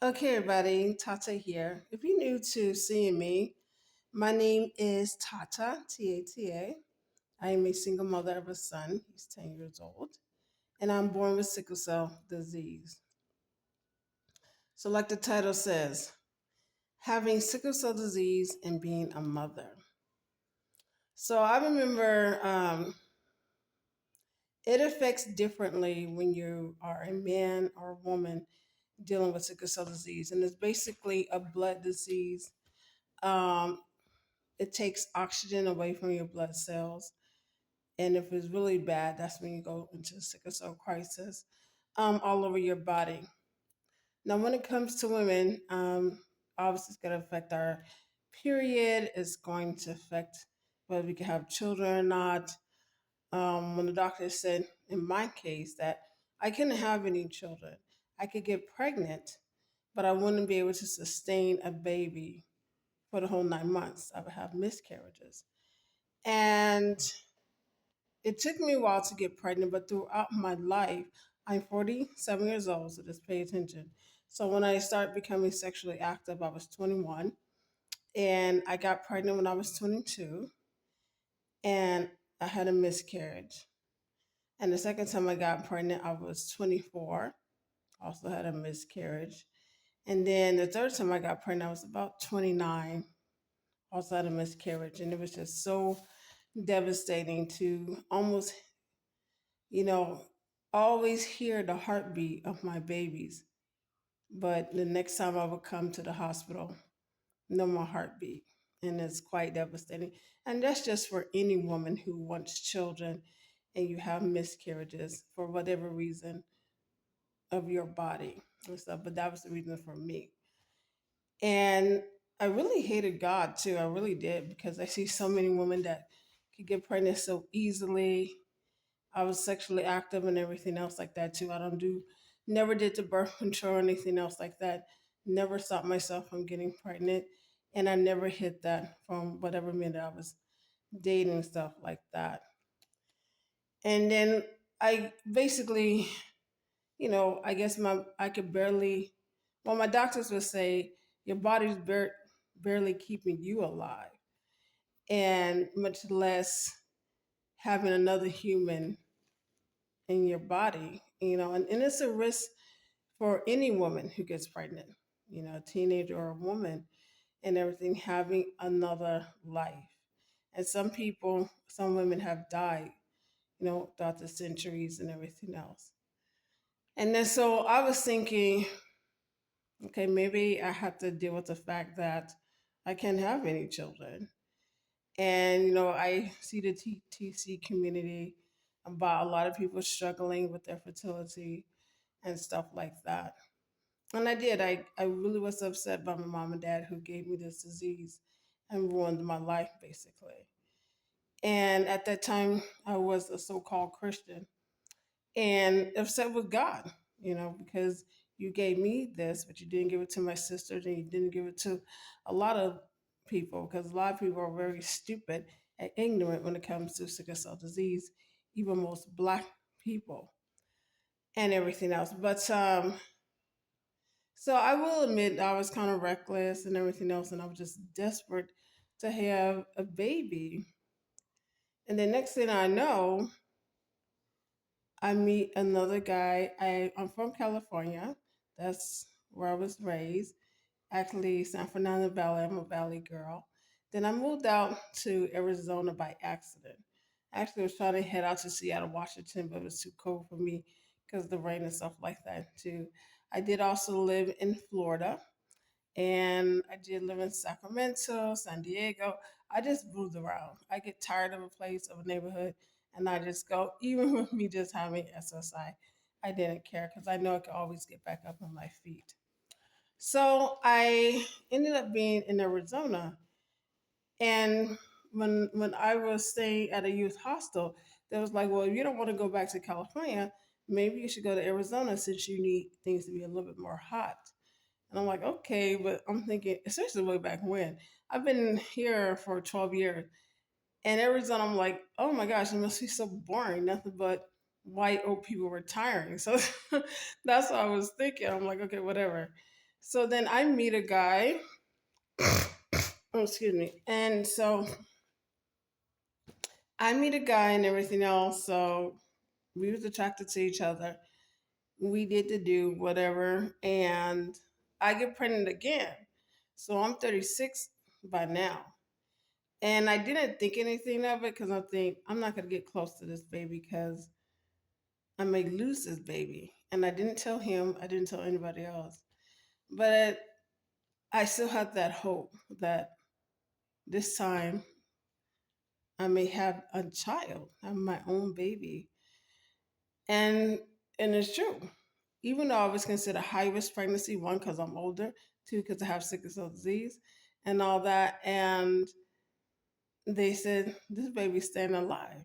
Okay, everybody, Tata here. If you're new to seeing me, my name is Tata, Tata. I am a single mother of a son. He's 10 years old, and I'm born with sickle cell disease. So, like the title says, having sickle cell disease and being a mother. So, I remember it affects differently when you are a man or a woman dealing with sickle cell disease, and it's basically a blood disease. Um, it takes oxygen away from your blood cells. And if it's really bad, that's when you go into sickle cell crisis all over your body. Now, when it comes to women, obviously it's going to affect our period. It's going to affect whether we can have children or not. When the doctor said, in my case, that I couldn't have any children, I could get pregnant, but I wouldn't be able to sustain a baby for the whole 9 months. I would have miscarriages. And it took me a while to get pregnant, but throughout my life, I'm 47 years old, so just pay attention. So when I started becoming sexually active, I was 21, and I got pregnant when I was 22, and I had a miscarriage. And the second time I got pregnant, I was 24, also had a miscarriage. And then the third time I got pregnant, I was about 29, also had a miscarriage. And it was just so devastating to almost you know, always hear the heartbeat of my babies. But the next time I would come to the hospital, no more heartbeat. And it's quite devastating. And that's just for any woman who wants children and you have miscarriages for whatever reason of your body and stuff. But that was the reason for me. And I really hated God too. I really did because I see so many women that could get pregnant so easily. I was sexually active and everything else like that too. I don't do, never did the birth control or anything else like that. Never stopped myself from getting pregnant. And I never hit that from whatever man that I was dating, stuff like that. And then I basically, I guess I could barely, well, my doctors would say, your body's barely keeping you alive, and much less having another human in your body, and it's a risk for any woman who gets pregnant, a teenager or a woman, and everything, having another life. And some women have died, throughout the centuries and everything else. And then so I was thinking, okay, maybe I have to deal with the fact that I can't have any children. And, I see the TTC community about a lot of people struggling with their fertility and stuff like that. And I did. I really was upset by my mom and dad who gave me this disease and ruined my life, basically. And at that time, I was a so called Christian and upset with God, because you gave me this, but you didn't give it to my sisters and you didn't give it to a lot of people because a lot of people are very stupid and ignorant when it comes to sickle cell disease, even most Black people and everything else. But so I will admit I was kind of reckless and everything else, and I was just desperate to have a baby. And the next thing I know, I meet another guy. I'm from California. That's where I was raised. Actually, San Fernando Valley. I'm a Valley girl. Then I moved out to Arizona by accident. Actually, I was trying to head out to Seattle, Washington, but it was too cold for me because of the rain and stuff like that too. I did also live in Florida, and I did live in Sacramento, San Diego. I just moved around. I get tired of a place, of a neighborhood, and I just go. Even with me just having SSI, I didn't care because I know I could always get back up on my feet. So I ended up being in Arizona, and when I was staying at a youth hostel, they was like, "Well, if you don't want to go back to California, maybe you should go to Arizona since you need things to be a little bit more hot." And I'm like, okay, but I'm thinking, especially way back when, I've been here for 12 years. And Arizona, I'm like, oh my gosh, it must be so boring. Nothing but white old people retiring. So that's what I was thinking. I'm like, okay, whatever. So then I meet a guy. Oh, excuse me. And so I meet a guy and everything else. So we was attracted to each other. We did the do whatever, and I get pregnant again. So I'm 36 by now. And I didn't think anything of it because I think I'm not going to get close to this baby because I may lose this baby. And I didn't tell him, I didn't tell anybody else. But I still had that hope that this time I may have a child, have my own baby. And and it's true. Even though I was considered high risk pregnancy, one, because I'm older, two, because I have sickle cell disease and all that. And they said, this baby's staying alive.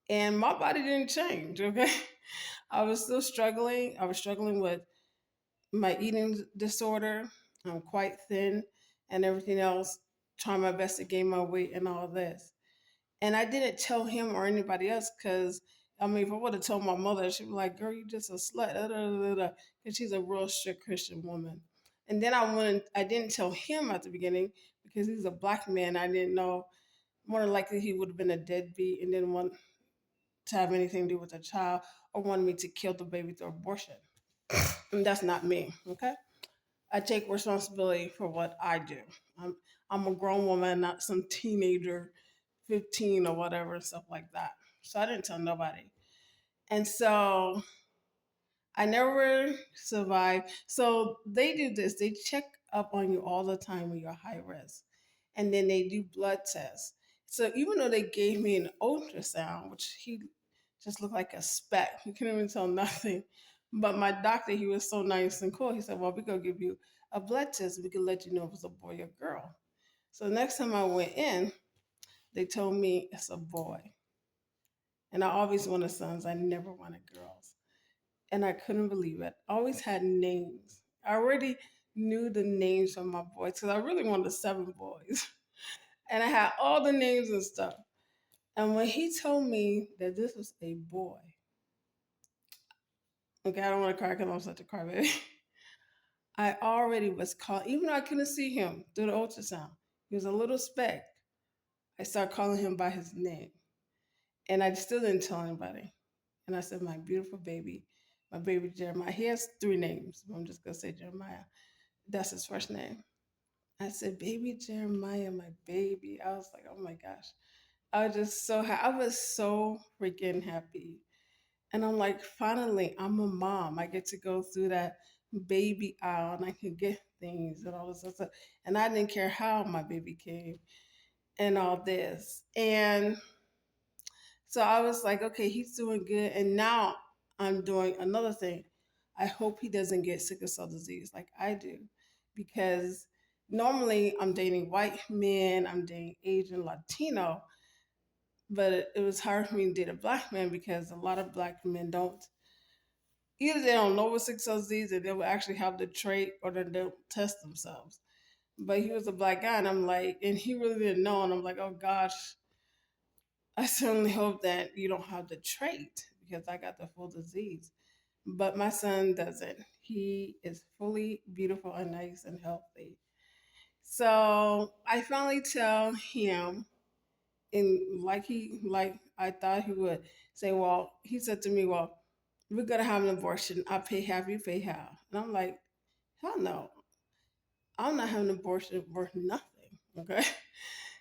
And my body didn't change, okay? I was still struggling. I was struggling with my eating disorder. I'm quite thin and everything else, trying my best to gain my weight and all this. And I didn't tell him or anybody else because, I mean, if I would have told my mother, she'd be like, girl, you just a slut. Because she's a real strict Christian woman. And then I didn't tell him at the beginning because he's a black man. I didn't know. More than likely, he would have been a deadbeat and didn't want to have anything to do with the child or wanted me to kill the baby through abortion. And that's not me, okay? I take responsibility for what I do. I'm, I'm a grown woman, not some teenager, 15 or whatever, stuff like that. So I didn't tell nobody. And so I never survived. So they do this. They check up on you all the time when you're high risk. And then they do blood tests. So even though they gave me an ultrasound, which he just looked like a speck, you couldn't even tell nothing. But my doctor, he was so nice and cool. He said, well, we're going to give you a blood test. We can let you know if it's a boy or girl. So the next time I went in, they told me it's a boy. And I always wanted sons. I never wanted girls. And I couldn't believe it. I always had names. I already knew the names of my boys because I really wanted seven boys. And I had all the names and stuff. And when he told me that this was a boy, okay, I don't want to cry because I'm such a crybaby. I already was called, even though I couldn't see him through the ultrasound. He was a little speck. I started calling him by his name. And I still didn't tell anybody. And I said, my beautiful baby, my baby Jeremiah. He has three names, but I'm just going to say Jeremiah. That's his first name. I said, baby Jeremiah, my baby. I was like, oh my gosh. I was just so happy. I was so freaking happy. And I'm like, finally, I'm a mom. I get to go through that baby aisle and I can get things and all this stuff. And I didn't care how my baby came and all this. And so I was like, okay, he's doing good. And now I'm doing another thing. I hope he doesn't get sickle cell disease like I do. Because normally I'm dating white men, I'm dating Asian, Latino, but it was hard for me to date a black man because a lot of black men don't, either they don't know what sickle cell disease or they will actually have the trait or they don't test themselves. But he was a black guy and I'm like, and he really didn't know. And I'm like, oh gosh, I certainly hope that you don't have the trait because I got the full disease. But my son doesn't. He is fully beautiful and nice and healthy. So I finally tell him, and like I thought he would say, well, he said to me, well, we're gonna have an abortion. I pay half, you pay half. And I'm like, hell no, I'm not having an abortion worth nothing. Okay.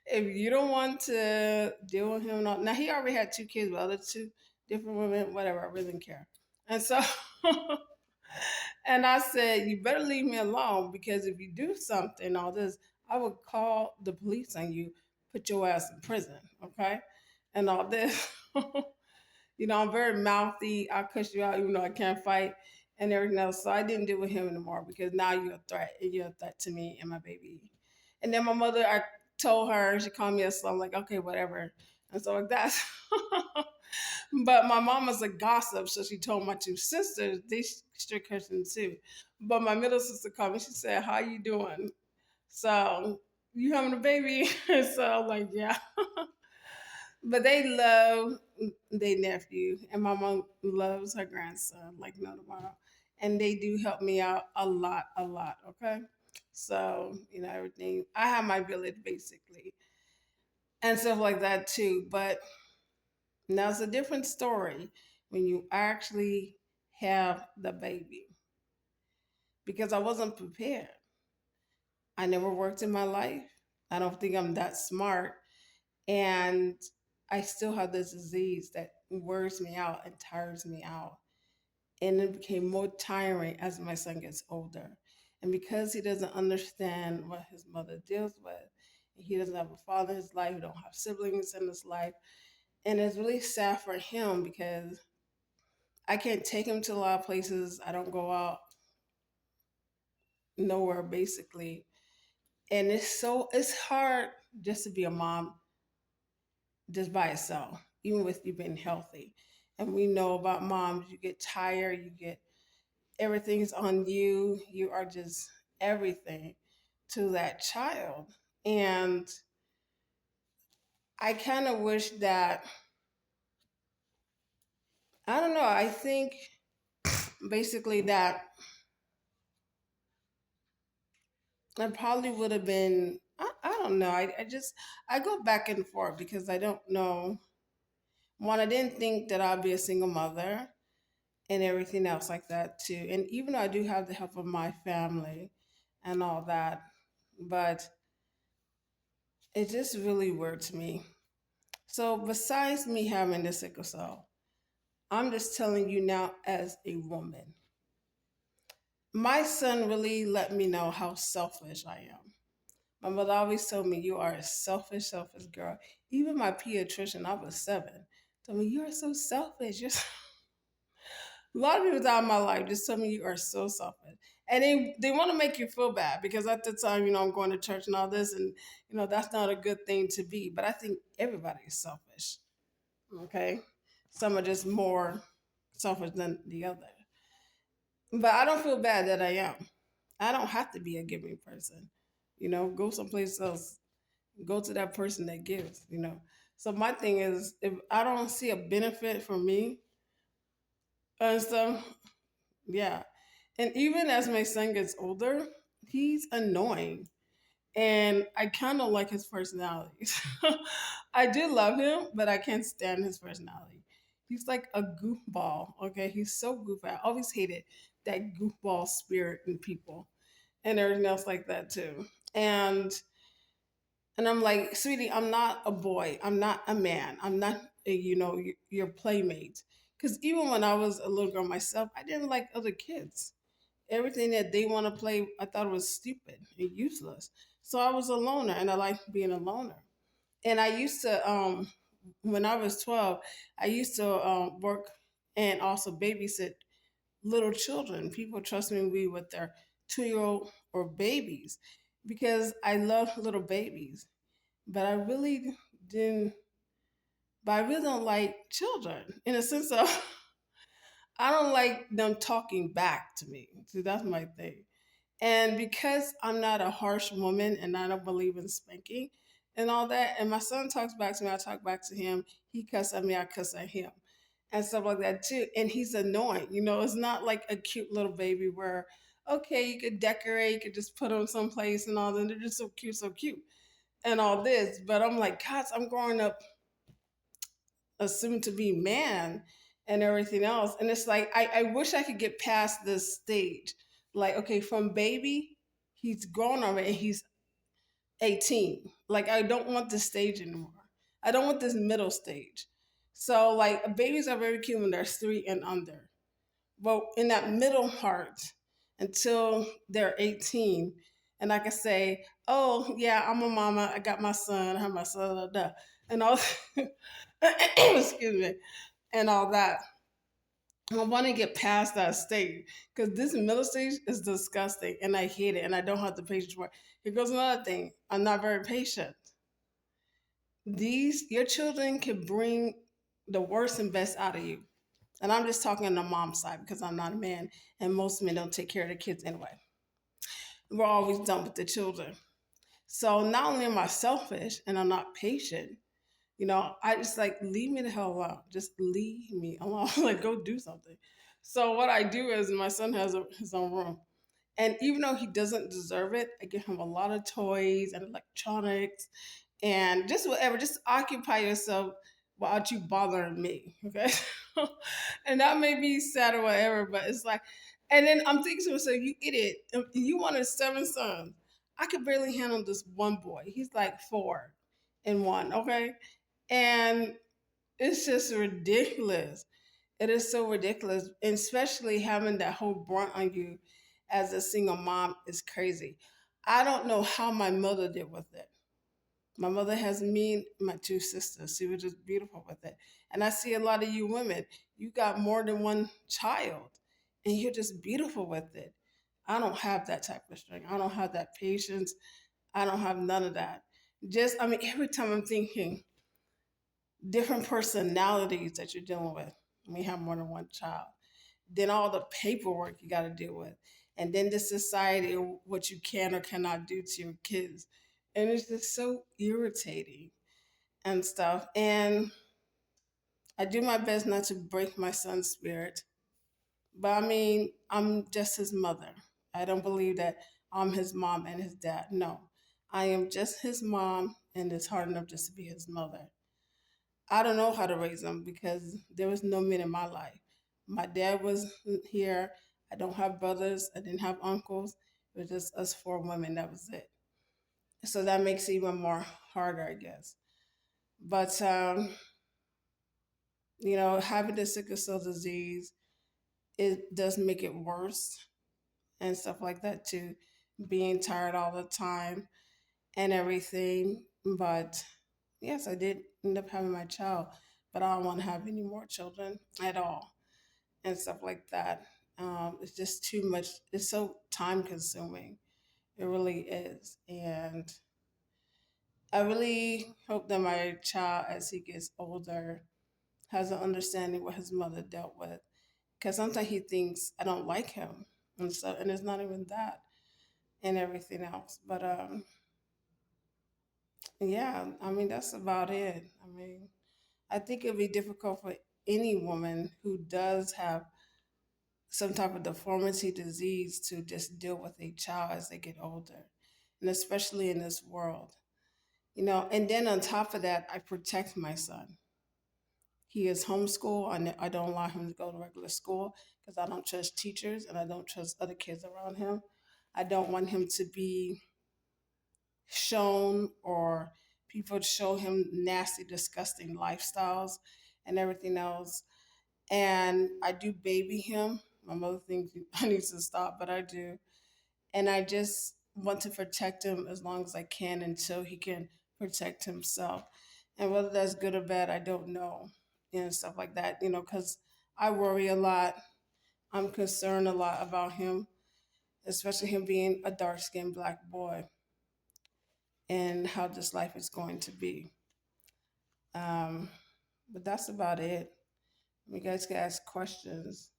If you don't want to deal with him, now he already had two kids with other two different women, whatever, I really didn't care. And so, and I said, you better leave me alone because if you do something, all this, I would call the police on you, put your ass in prison, okay? And all this. I'm very mouthy. I'll cuss you out even though I can't fight and everything else. So I didn't deal with him anymore because now you're a threat and you're a threat to me and my baby. And then my mother, I told her, she called me a slut. I'm like, okay, whatever. And so like that. But my mom was a gossip, so she told my two sisters, they strict Christians too. But my middle sister called me, she said, how you doing? So, you having a baby? So I'm like, yeah. But they love their nephew, and my mom loves her grandson like no tomorrow. and they do help me out a lot, a lot. Okay. So, everything. I have my village basically and stuff like that too. But now it's a different story when you actually have the baby because I wasn't prepared. I never worked in my life. I don't think I'm that smart. And I still have this disease that wears me out and tires me out. And it became more tiring as my son gets older. And because he doesn't understand what his mother deals with, he doesn't have a father in his life, he don't have siblings in his life. And it's really sad for him because I can't take him to a lot of places. I don't go out nowhere basically. And it's hard just to be a mom just by itself, even with you being healthy. And we know about moms, you get tired, you get everything's on you. You are just everything to that child. And I kind of wish that, I don't know, I think basically that I probably would have been, I don't know. I go back and forth because I don't know. One, I didn't think that I'd be a single mother and everything else like that too. And even though I do have the help of my family and all that, but it just really weird to me. So besides me having the sickle cell, I'm just telling you now as a woman. My son really let me know how selfish I am. My mother always told me, "You are a selfish, selfish girl." Even my pediatrician, I was 7, told me, "You are so selfish." A lot of people out in my life just told me you are so selfish. And they want to make you feel bad because at the time, I'm going to church and all this, and that's not a good thing to be. But I think everybody is selfish. Okay. Some are just more selfish than the other. But I don't feel bad that I am. I don't have to be a giving person. Go someplace else. Go to that person that gives. So my thing is if I don't see a benefit for me and stuff, yeah. And even as my son gets older, he's annoying. And I kind of like his personality. I do love him, but I can't stand his personality. He's like a goofball. Okay, he's so goofy. I always hated that goofball spirit in people and everything else like that too. And I'm like, sweetie, I'm not a boy. I'm not a man. I'm not your playmate. Because even when I was a little girl myself, I didn't like other kids. Everything that they want to play, I thought was stupid and useless. So I was a loner, and I liked being a loner. And I used to, when I was 12, I used to work and also babysit little children. People trust me with their 2-year-old or babies because I love little babies. But I really didn't, but I really don't like children in a sense of I don't like them talking back to me. See, that's my thing. And because I'm not a harsh woman and I don't believe in spanking and all that, and my son talks back to me, I talk back to him. He cuss at me, I cuss at him, and stuff like that too. And he's annoying. It's not like a cute little baby where, okay, you could decorate, you could just put them someplace and all that. They're just so cute, and all this. But I'm like, God, I'm growing up assumed to be man and everything else. And it's like I wish I could get past this stage. Like, okay, from baby, he's grown already and he's 18. Like I don't want this stage anymore. I don't want this middle stage. So like babies are very cute when they're 3 and under. But in that middle part until they're 18, and I can say, oh yeah, I'm a mama, I got my son, I have my son, and all excuse me, and all that. I want to get past that stage because this middle stage is disgusting and I hate it and I don't have the patience for it. Here goes another thing. I'm not very patient. Your children can bring the worst and best out of you. And I'm just talking on the mom side because I'm not a man and most men don't take care of the kids anyway. We're always done with the children. So not only am I selfish and I'm not patient, I just like leave me the hell alone. Just leave me alone. Like go do something. So what I do is my son has his own room. And even though he doesn't deserve it, I give him a lot of toys and electronics and just whatever, just occupy yourself without you bothering me. Okay. And that may be sad or whatever, but it's like, and then I'm thinking to myself, you idiot, you wanted seven sons. I could barely handle this one boy. He's like four in one. Okay. And it's just ridiculous. It is so ridiculous, and especially having that whole brunt on you as a single mom is crazy. I don't know how my mother did with it. My mother has me and my two sisters. She was just beautiful with it. And I see a lot of you women, you got more than one child, and you're just beautiful with it. I don't have that type of strength. I don't have that patience. I don't have none of that. Just, I mean, every time I'm thinking, different personalities that you're dealing with when you have more than one child. Then all the paperwork you got to deal with. And then the society, what you can or cannot do to your kids. And it's just so irritating and stuff. And I do my best not to break my son's spirit. But I mean, I'm just his mother. I don't believe that I'm his mom and his dad. No, I am just his mom, and it's hard enough just to be his mother. I don't know how to raise them because there was no men in my life. My dad was here. I don't have brothers. I didn't have uncles. It was just us four women. That was it. So that makes it even more harder, I guess. But having the sickle cell disease, it does make it worse and stuff like that too. Being tired all the time and everything. But yes, I did end up having my child, but I don't want to have any more children at all and stuff like that. It's just too much. It's so time consuming. It really is. And I really hope that my child, as he gets older, has an understanding what his mother dealt with. Because sometimes he thinks I don't like him. And it's not even that and everything else. But yeah, I mean, that's about it. I mean, I think it'd be difficult for any woman who does have some type of deformity disease to just deal with a child as they get older, and especially in this world. And then on top of that, I protect my son. He is homeschooled. I don't allow him to go to regular school because I don't trust teachers and I don't trust other kids around him. I don't want him to be shown or people to show him nasty, disgusting lifestyles and everything else. And I do baby him. My mother thinks I need to stop, but I do. And I just want to protect him as long as I can until he can protect himself. And whether that's good or bad, I don't know, and stuff like that. Because I worry a lot. I'm concerned a lot about him, especially him being a dark skinned black boy and how this life is going to be. Um, but that's about it. You guys can ask questions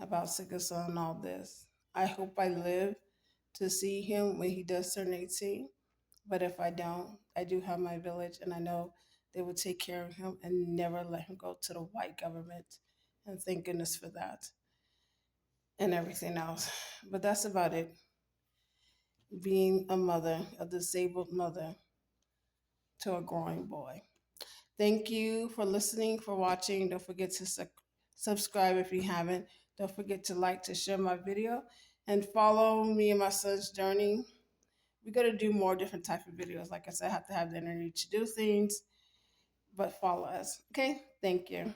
about sickle cell and all this. I hope I live to see him when he does turn 18. But if I don't, I do have my village and I know they will take care of him and never let him go to the white government. And thank goodness for that and everything else. But that's about it. Being a mother, a disabled mother to a growing boy. Thank you for listening, for watching. Don't forget to subscribe if you haven't. Don't forget to like, to share my video, and follow me and my son's journey. We're gonna do more different type of videos. Like I said, I have to have the energy to do things, but follow us. Okay, thank you.